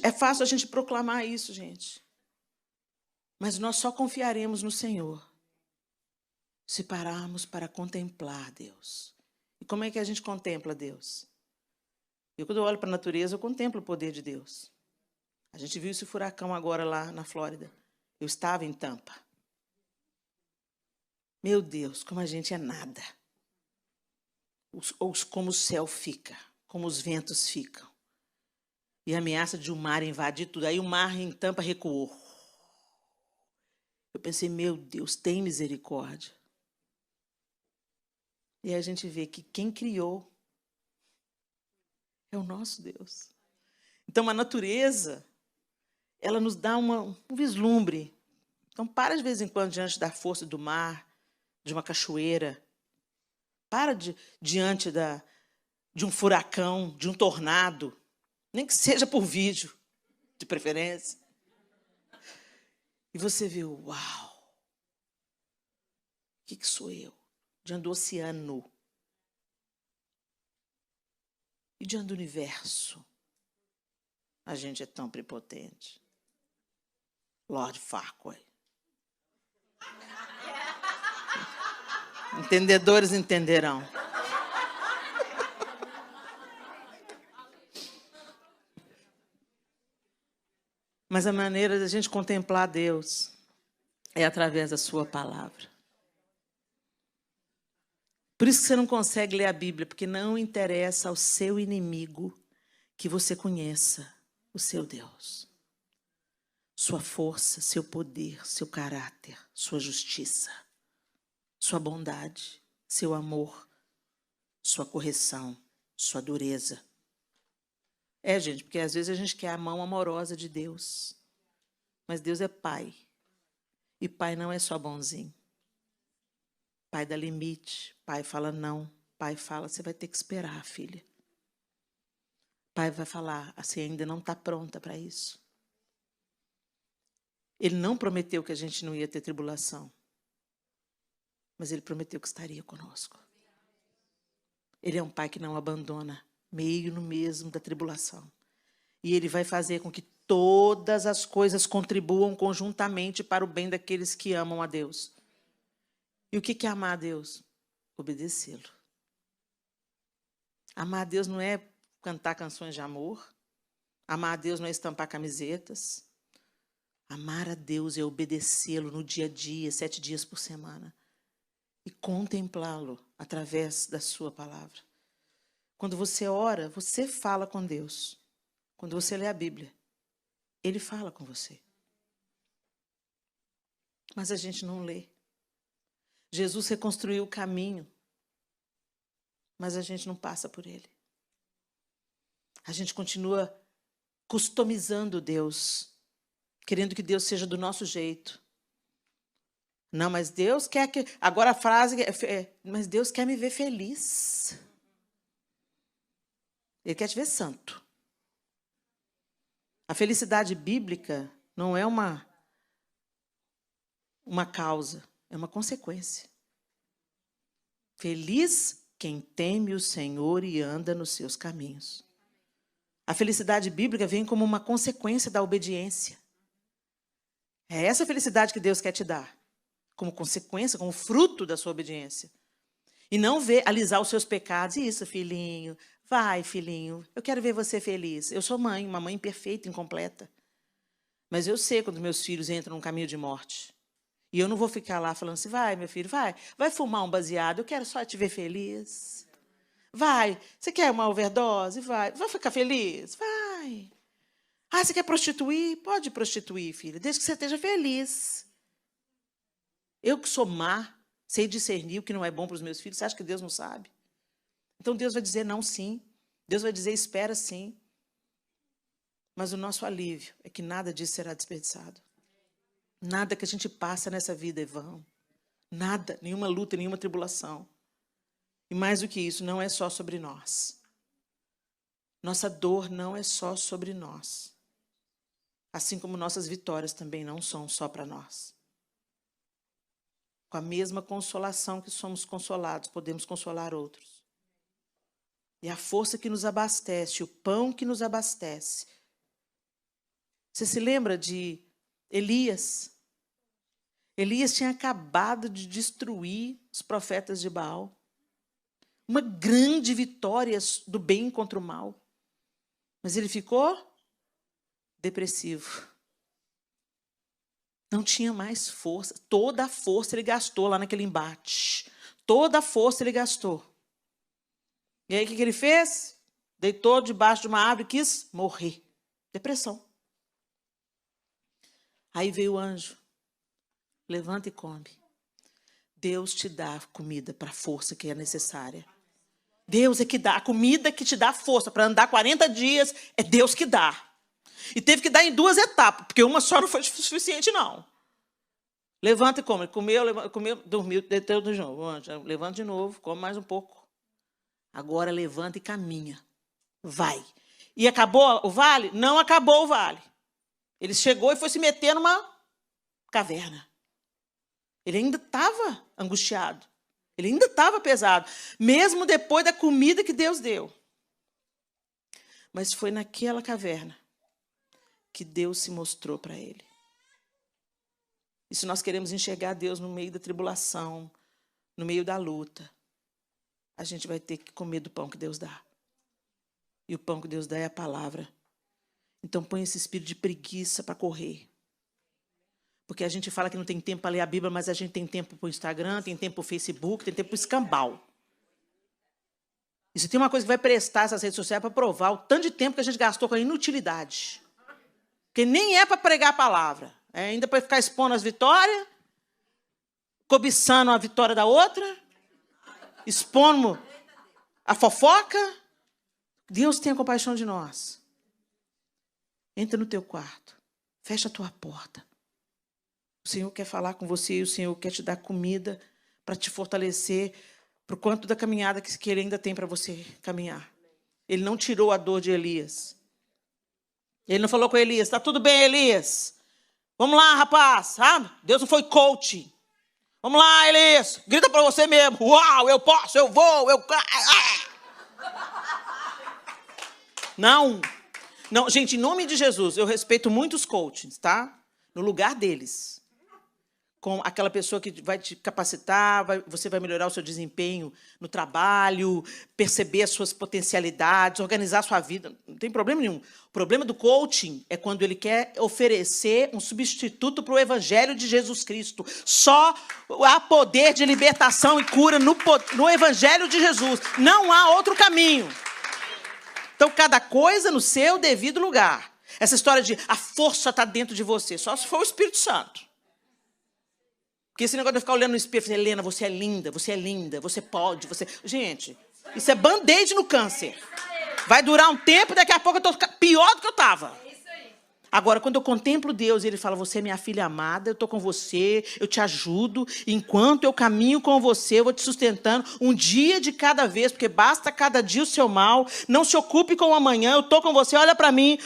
[SPEAKER 1] É fácil a gente proclamar isso, gente. Mas nós só confiaremos no Senhor se pararmos para contemplar Deus. E como é que a gente contempla Deus? Quando eu olho para a natureza, eu contemplo o poder de Deus. A gente viu esse furacão agora lá na Flórida. Eu estava em Tampa. Meu Deus, como a gente é nada. Como o céu fica, como os ventos ficam. E a ameaça de um mar invadir tudo. Aí o mar em Tampa recuou. Eu pensei, meu Deus, tem misericórdia. E aí a gente vê que quem criou é o nosso Deus. Então a natureza, ela nos dá um vislumbre. Então para de vez em quando diante da força do mar, de uma cachoeira. Para diante de um furacão, de um tornado. Nem que seja por vídeo, de preferência. E você vê, uau! O que sou eu? Diante do oceano. E diante do universo. A gente é tão prepotente. Lord Farquhar. Entendedores entenderão. Mas a maneira da gente contemplar Deus é através da sua palavra. Por isso que você não consegue ler a Bíblia, porque não interessa ao seu inimigo que você conheça o seu Deus. Sua força, seu poder, seu caráter, sua justiça, sua bondade, seu amor, sua correção, sua dureza. Gente, porque às vezes a gente quer a mão amorosa de Deus. Mas Deus é Pai. E Pai não é só bonzinho. Pai dá limite. Pai fala não. Pai fala, você vai ter que esperar, filha. Pai vai falar, você ainda não está pronta para isso. Ele não prometeu que a gente não ia ter tribulação. Mas Ele prometeu que estaria conosco. Ele é um Pai que não abandona, meio no mesmo da tribulação. E Ele vai fazer com que todas as coisas contribuam conjuntamente para o bem daqueles que amam a Deus. E o que é amar a Deus? Obedecê-lo. Amar a Deus não é cantar canções de amor. Amar a Deus não é estampar camisetas. Amar a Deus é obedecê-lo no dia a dia, 7 dias por semana. E contemplá-lo através da sua palavra. Quando você ora, você fala com Deus. Quando você lê a Bíblia, Ele fala com você. Mas a gente não lê. Jesus reconstruiu o caminho, mas a gente não passa por ele. A gente continua customizando Deus, querendo que Deus seja do nosso jeito. Não, mas Deus quer que... Agora a frase mas Deus quer me ver feliz. Ele quer te ver santo. A felicidade bíblica não é uma causa, é uma consequência. Feliz quem teme o Senhor e anda nos seus caminhos. A felicidade bíblica vem como uma consequência da obediência. É essa felicidade que Deus quer te dar, como consequência, como fruto da sua obediência. E não ver, alisar os seus pecados. Isso, filhinho. Vai, filhinho. Eu quero ver você feliz. Eu sou mãe, uma mãe perfeita, incompleta. Mas eu sei quando meus filhos entram num caminho de morte. E eu não vou ficar lá falando assim, vai, meu filho, vai fumar um baseado, eu quero só te ver feliz. Vai, você quer uma overdose? Vai ficar feliz? Vai. Ah, você quer prostituir? Pode prostituir, filho, desde que você esteja feliz. Eu que sou má, sei discernir o que não é bom para os meus filhos, você acha que Deus não sabe? Então Deus vai dizer não, sim. Deus vai dizer espera, sim. Mas o nosso alívio é que nada disso será desperdiçado. Nada que a gente passa nessa vida é vão. Nada, nenhuma luta, nenhuma tribulação. E mais do que isso, não é só sobre nós. Nossa dor não é só sobre nós. Assim como nossas vitórias também não são só para nós. Com a mesma consolação que somos consolados, podemos consolar outros. E a força que nos abastece, o pão que nos abastece. Você se lembra de Elias? Elias tinha acabado de destruir os profetas de Baal. Uma grande vitória do bem contra o mal. Mas ele ficou depressivo. Não tinha mais força. Toda a força ele gastou lá naquele embate. Toda a força ele gastou. E aí o que ele fez? Deitou debaixo de uma árvore e quis morrer. Depressão. Aí veio o anjo. Levanta e come. Deus te dá comida para a força que é necessária. Deus é que dá. A comida que te dá força para andar 40 dias é Deus que dá. E teve que dar em 2 etapas, porque uma só não foi suficiente, não. Levanta e come. Comeu, dormiu, deitou de novo. Levanta de novo, come mais um pouco. Agora levanta e caminha. Vai. E acabou o vale? Não acabou o vale. Ele chegou e foi se meter numa caverna. Ele ainda estava angustiado. Ele ainda estava pesado. Mesmo depois da comida que Deus deu. Mas foi naquela caverna que Deus se mostrou para ele. E se nós queremos enxergar Deus no meio da tribulação, no meio da luta, a gente vai ter que comer do pão que Deus dá. E o pão que Deus dá é a palavra. Então põe esse espírito de preguiça para correr. Porque a gente fala que não tem tempo para ler a Bíblia, mas a gente tem tempo para o Instagram, tem tempo para o Facebook, tem tempo para o escambau. E se tem uma coisa que vai prestar essas redes sociais para provar o tanto de tempo que a gente gastou com a inutilidade. Porque nem é para pregar a palavra. É ainda para ficar expondo as vitórias, cobiçando a vitória da outra, expondo a fofoca. Deus tenha compaixão de nós. Entra no teu quarto. Fecha a tua porta. O Senhor quer falar com você e o Senhor quer te dar comida para te fortalecer para o quanto da caminhada que Ele ainda tem para você caminhar. Ele não tirou a dor de Elias. Ele não falou com Elias, está tudo bem, Elias? Vamos lá, rapaz. Ah, Deus não foi coach. Vamos lá, Elias. Grita para você mesmo. Uau, eu posso, eu vou, eu... Não. Não, gente, em nome de Jesus, eu respeito muitos coaches, tá? No lugar deles. Com aquela pessoa que vai te capacitar, você vai melhorar o seu desempenho no trabalho, perceber as suas potencialidades, organizar a sua vida. Não tem problema nenhum. O problema do coaching é quando ele quer oferecer um substituto para o Evangelho de Jesus Cristo. Só há poder de libertação e cura no Evangelho de Jesus. Não há outro caminho. Então, cada coisa no seu devido lugar. Essa história de a força está dentro de você, só se for o Espírito Santo. Porque esse negócio de ficar olhando no espelho, Helena, você é linda, você pode, você... Gente, isso é band-aid no câncer. Vai durar um tempo, daqui a pouco eu estou pior do que eu estava. Agora, quando eu contemplo Deus, Ele fala, você é minha filha amada, eu estou com você, eu te ajudo. Enquanto eu caminho com você, eu vou te sustentando um dia de cada vez, porque basta cada dia o seu mal. Não se ocupe com o amanhã, eu estou com você. Olha para mim,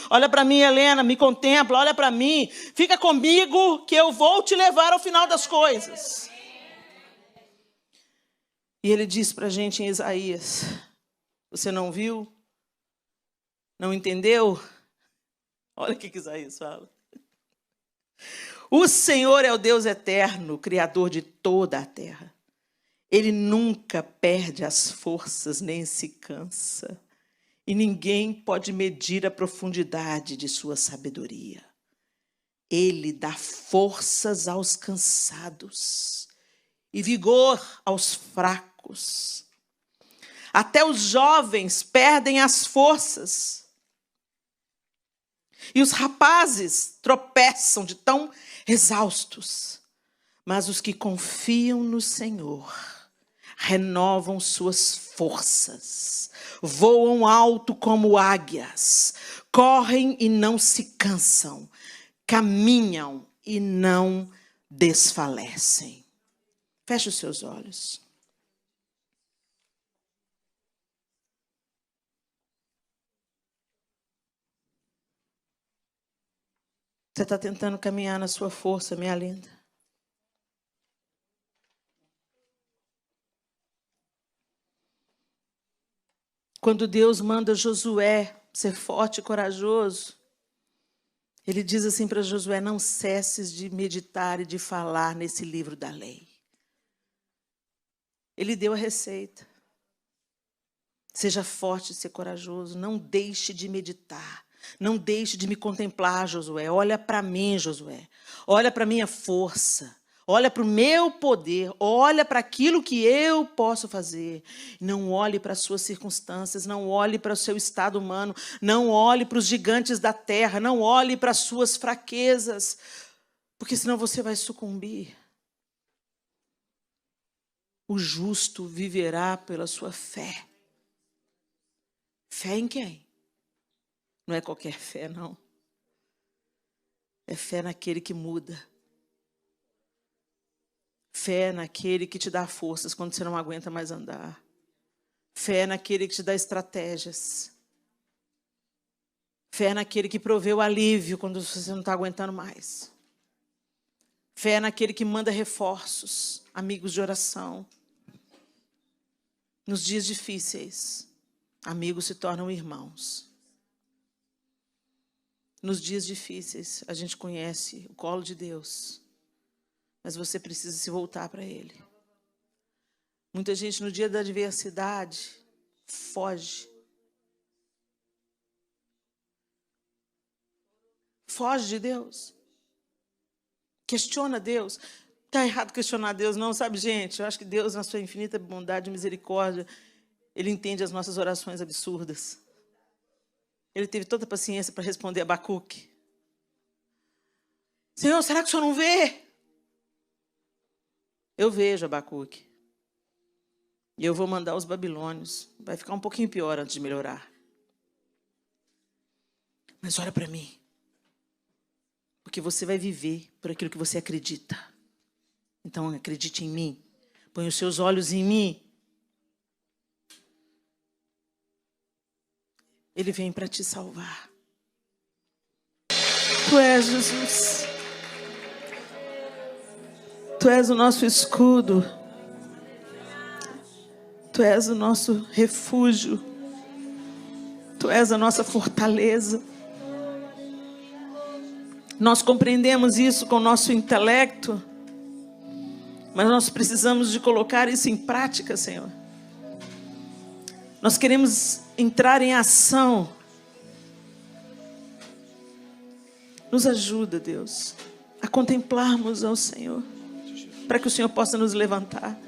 [SPEAKER 1] Helena, me contempla, olha para mim. Fica comigo que eu vou te levar ao final das coisas. E Ele diz para a gente em Isaías, você não viu? Não entendeu? Olha o que Isaías fala. O Senhor é o Deus eterno, Criador de toda a terra. Ele nunca perde as forças, nem se cansa. E ninguém pode medir a profundidade de sua sabedoria. Ele dá forças aos cansados e vigor aos fracos. Até os jovens perdem as forças. E os rapazes tropeçam de tão exaustos. Mas os que confiam no Senhor renovam suas forças. Voam alto como águias. Correm e não se cansam. Caminham e não desfalecem. Feche os seus olhos. Você está tentando caminhar na sua força, minha linda. Quando Deus manda Josué ser forte e corajoso, Ele diz assim para Josué, não cesses de meditar e de falar nesse livro da lei. Ele deu a receita. Seja forte e ser corajoso, não deixe de meditar. Não deixe de me contemplar, Josué. Olha para mim, Josué. Olha para a minha força. Olha para o meu poder. Olha para aquilo que eu posso fazer. Não olhe para as suas circunstâncias. Não olhe para o seu estado humano. Não olhe para os gigantes da terra. Não olhe para as suas fraquezas. Porque senão você vai sucumbir. O justo viverá pela sua fé. Fé em quem? Não é qualquer fé, não. É fé naquele que muda. Fé naquele que te dá forças quando você não aguenta mais andar. Fé naquele que te dá estratégias. Fé naquele que provê o alívio quando você não está aguentando mais. Fé naquele que manda reforços, amigos de oração. Nos dias difíceis, amigos se tornam irmãos. Nos dias difíceis, a gente conhece o colo de Deus, mas você precisa se voltar para Ele. Muita gente, no dia da adversidade, foge. Foge de Deus. Questiona Deus. Está errado questionar Deus, não, sabe, gente? Eu acho que Deus, na sua infinita bondade e misericórdia, Ele entende as nossas orações absurdas. Ele teve toda a paciência para responder a Abacuque. Senhor, será que o Senhor não vê? Eu vejo, Abacuque. E eu vou mandar os babilônios. Vai ficar um pouquinho pior antes de melhorar. Mas olha para mim. Porque você vai viver por aquilo que você acredita. Então acredite em mim. Põe os seus olhos em mim. Ele vem para te salvar. Tu és Jesus. Tu és o nosso escudo. Tu és o nosso refúgio. Tu és a nossa fortaleza. Nós compreendemos isso com o nosso intelecto, mas nós precisamos de colocar isso em prática, Senhor. Nós queremos entrar em ação. Nos ajuda, Deus, a contemplarmos ao Senhor, para que o Senhor possa nos levantar.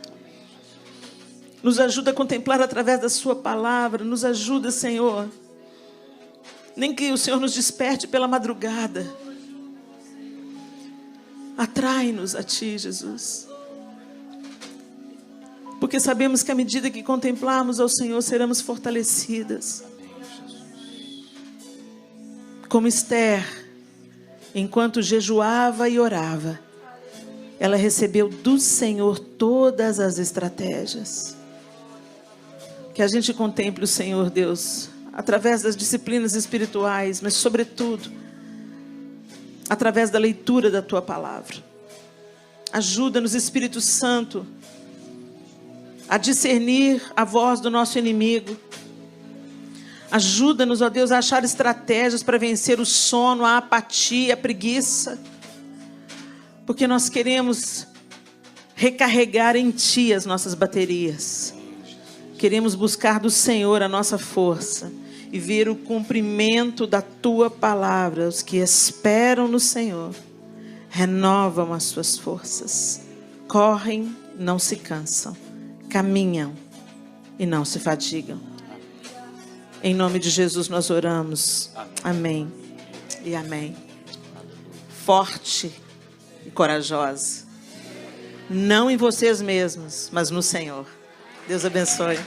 [SPEAKER 1] Nos ajuda a contemplar através da sua palavra. Nos ajuda, Senhor. Nem que o Senhor nos desperte pela madrugada. Atrai-nos a Ti, Jesus. Porque sabemos que à medida que contemplarmos ao Senhor, seremos fortalecidas. Como Esther, enquanto jejuava e orava, ela recebeu do Senhor todas as estratégias. Que a gente contemple o Senhor, Deus, através das disciplinas espirituais, mas sobretudo através da leitura da Tua palavra. Ajuda-nos, Espírito Santo, a discernir a voz do nosso inimigo. Ajuda-nos, ó Deus, a achar estratégias para vencer o sono, a apatia, a preguiça. Porque nós queremos recarregar em Ti as nossas baterias. Queremos buscar do Senhor a nossa força e ver o cumprimento da Tua palavra. Os que esperam no Senhor renovam as suas forças. Correm, não se cansam. Caminham e não se fatigam. Em nome de Jesus nós oramos. Amém e amém. Forte e corajosa. Não em vocês mesmos, mas no Senhor. Deus abençoe.